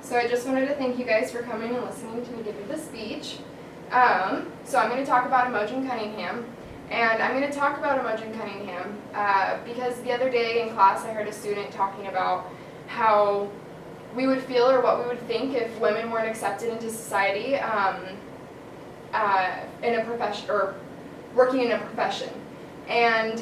So I just wanted to thank you guys for coming and listening to me give you the speech. So I'm going to talk about Imogen Cunningham. And I'm going to talk about Imogen Cunningham because the other day in class I heard a student talking about how we would feel or what we would think if women weren't accepted into society in a profession or working in a profession. And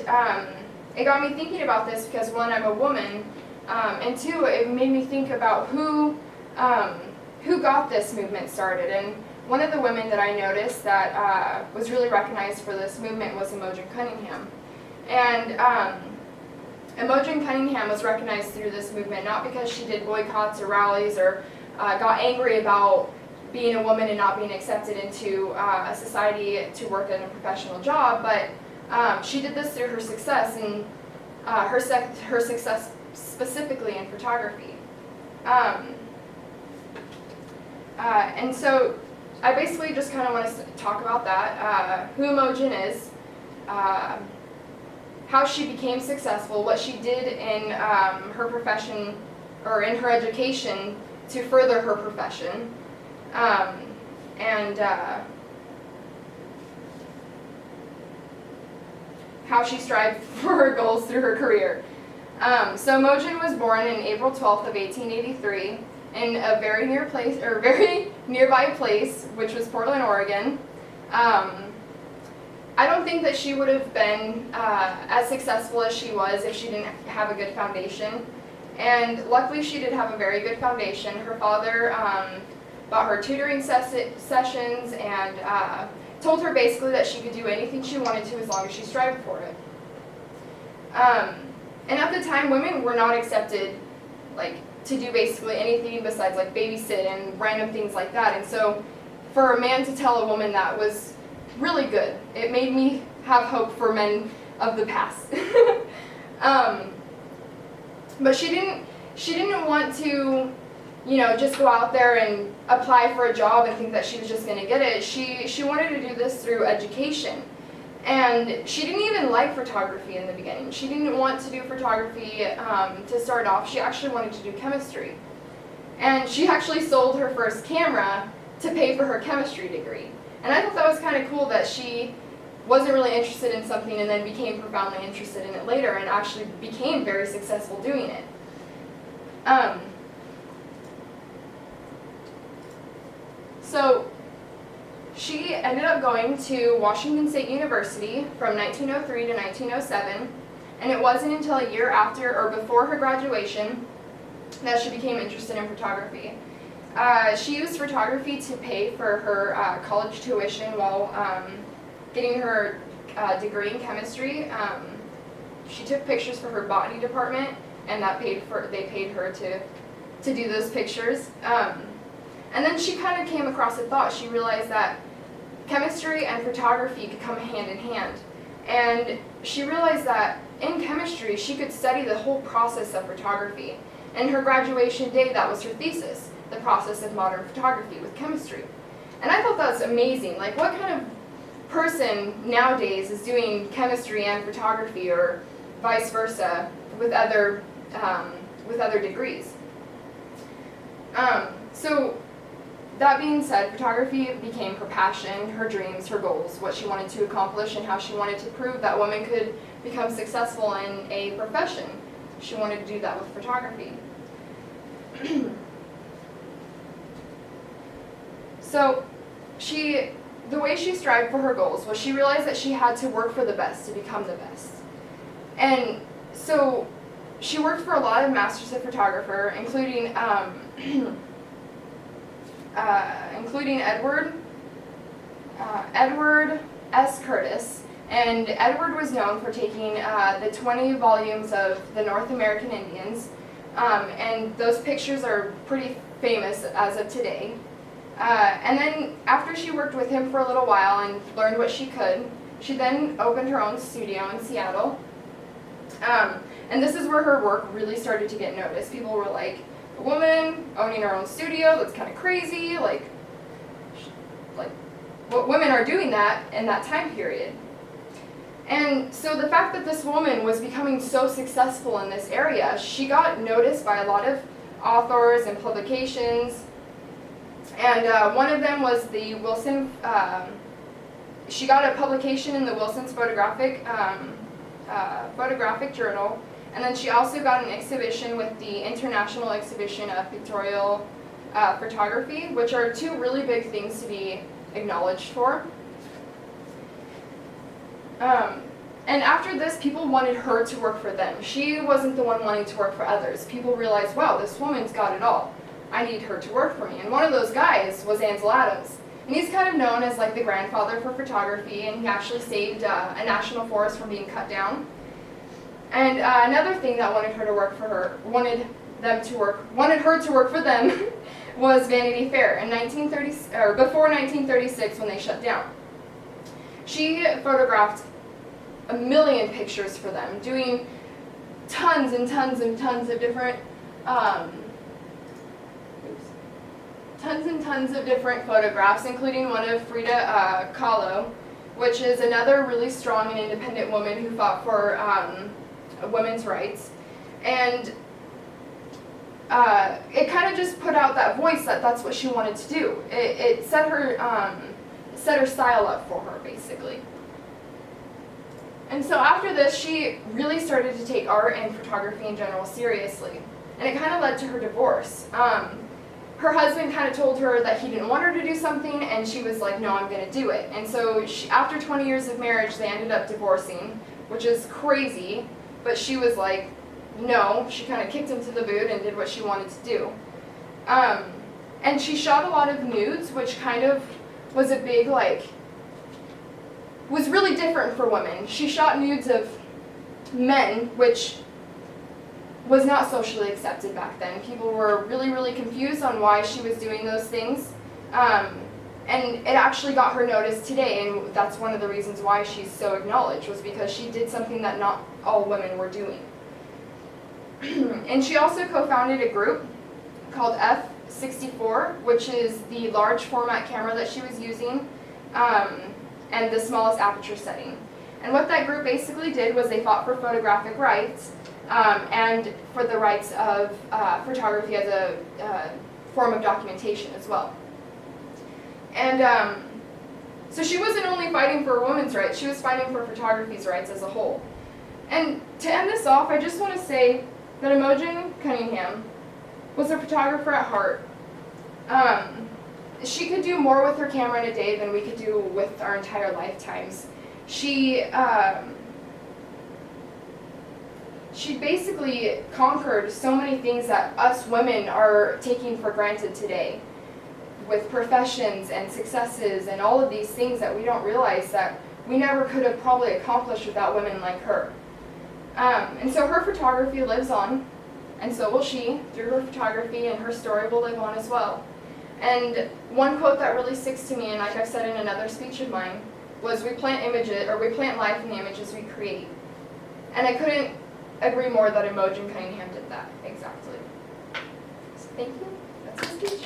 it got me thinking about this because one, I'm a woman, and two, it made me think about who got this movement started. And one of the women that I noticed that was really recognized for this movement was Imogen Cunningham. And Imogen Cunningham was recognized through this movement not because she did boycotts or rallies or got angry about being a woman and not being accepted into a society to work in a professional job, but she did this through her success, and her success specifically in photography. And so I basically just kind of want to talk about that, who Imogen is, how she became successful, what she did in her profession or in her education to further her profession, and how she strived for her goals through her career. So Imogen was born in April 12th of 1883 in a very nearby place, which was Portland, Oregon. I don't think that she would have been as successful as she was if she didn't have a good foundation. And luckily she did have a very good foundation. Her father bought her tutoring sessions and told her basically that she could do anything she wanted to as long as she strived for it. And at the time, women were not accepted to do basically anything besides babysit and random things like that. And so for a man to tell a woman that was really good. It made me have hope for men of the past. But she didn't want to, just go out there and apply for a job and think that she was just going to get it. She wanted to do this through education. And she didn't even like photography in the beginning. She didn't want to do photography to start off. She actually wanted to do chemistry. And she actually sold her first camera to pay for her chemistry degree. And I thought that was kind of cool that she wasn't really interested in something and then became profoundly interested in it later and actually became very successful doing it. So she ended up going to Washington State University from 1903 to 1907, and it wasn't until a year after or before her graduation that she became interested in photography. She used photography to pay for her college tuition while getting her degree in chemistry. She took pictures for her botany department, and they paid her to do those pictures. And then she kind of came across a thought. She realized that chemistry and photography could come hand in hand. And she realized that in chemistry, she could study the whole process of photography. And her graduation day, that was her thesis, the process of modern photography with chemistry. And I thought that was amazing. What kind of person nowadays is doing chemistry and photography, or vice versa, with other degrees? So that being said, photography became her passion, her dreams, her goals, what she wanted to accomplish, and how she wanted to prove that women could become successful in a profession. She wanted to do that with photography. So the way she strived for her goals was she realized that she had to work for the best to become the best. And so she worked for a lot of masters of photographer, including Edward S. Curtis. And Edward was known for taking the 20 volumes of the North American Indians, and those pictures are pretty famous as of today. And then after she worked with him for a little while and learned what she could, she then opened her own studio in Seattle. And this is where her work really started to get noticed. People were like, a woman owning her own studio, that's kind of crazy, like what women are doing that in that time period. And so the fact that this woman was becoming so successful in this area, she got noticed by a lot of authors and publications. And one of them was the Wilson, she got a publication in the Wilson's Photographic Journal, and then she also got an exhibition with the International Exhibition of Pictorial Photography, which are two really big things to be acknowledged for. And after this, people wanted her to work for them. She wasn't the one wanting to work for others. People realized, wow, this woman's got it all. I need her to work for me. And one of those guys was Ansel Adams. And he's kind of known as like the grandfather for photography, and he actually saved a national forest from being cut down. And another thing that wanted her to work for them was Vanity Fair in before 1936 when they shut down. She photographed 1 million pictures for them, doing tons and tons and tons of different photographs, including one of Frida Kahlo, which is another really strong and independent woman who fought for women's rights. And it kind of just put out that voice that that's what she wanted to do. It set her style up for her, basically. And so after this, she really started to take art and photography in general seriously. And it kind of led to her divorce. Her husband kind of told her that he didn't want her to do something, and she was like, no, I'm going to do it. And so after 20 years of marriage, they ended up divorcing, which is crazy. But she was like, no. She kind of kicked him to the boot and did what she wanted to do. And she shot a lot of nudes, which kind of was a big, was really different for women. She shot nudes of men, which was not socially accepted back then. People were really, really confused on why she was doing those things. And it actually got her noticed today, and that's one of the reasons why she's so acknowledged, was because she did something that not all women were doing. And she also co-founded a group called F64, which is the large format camera that she was using, and the smallest aperture setting. And what that group basically did was they fought for photographic rights, and for the rights of photography as a form of documentation as well. And so she wasn't only fighting for women's rights, she was fighting for photography's rights as a whole. And to end this off, I just want to say that Imogen Cunningham was a photographer at heart. She could do more with her camera in a day than we could do with our entire lifetimes. She basically conquered so many things that us women are taking for granted today, with professions and successes and all of these things that we don't realize that we never could have probably accomplished without women like her. And so her photography lives on, and so will she, through her photography, and her story will live on as well. And one quote that really sticks to me, and like I've said in another speech of mine, was we plant life in the images we create. And I couldn't agree more that Imogen Cunningham did that exactly. So thank you. That's my speech.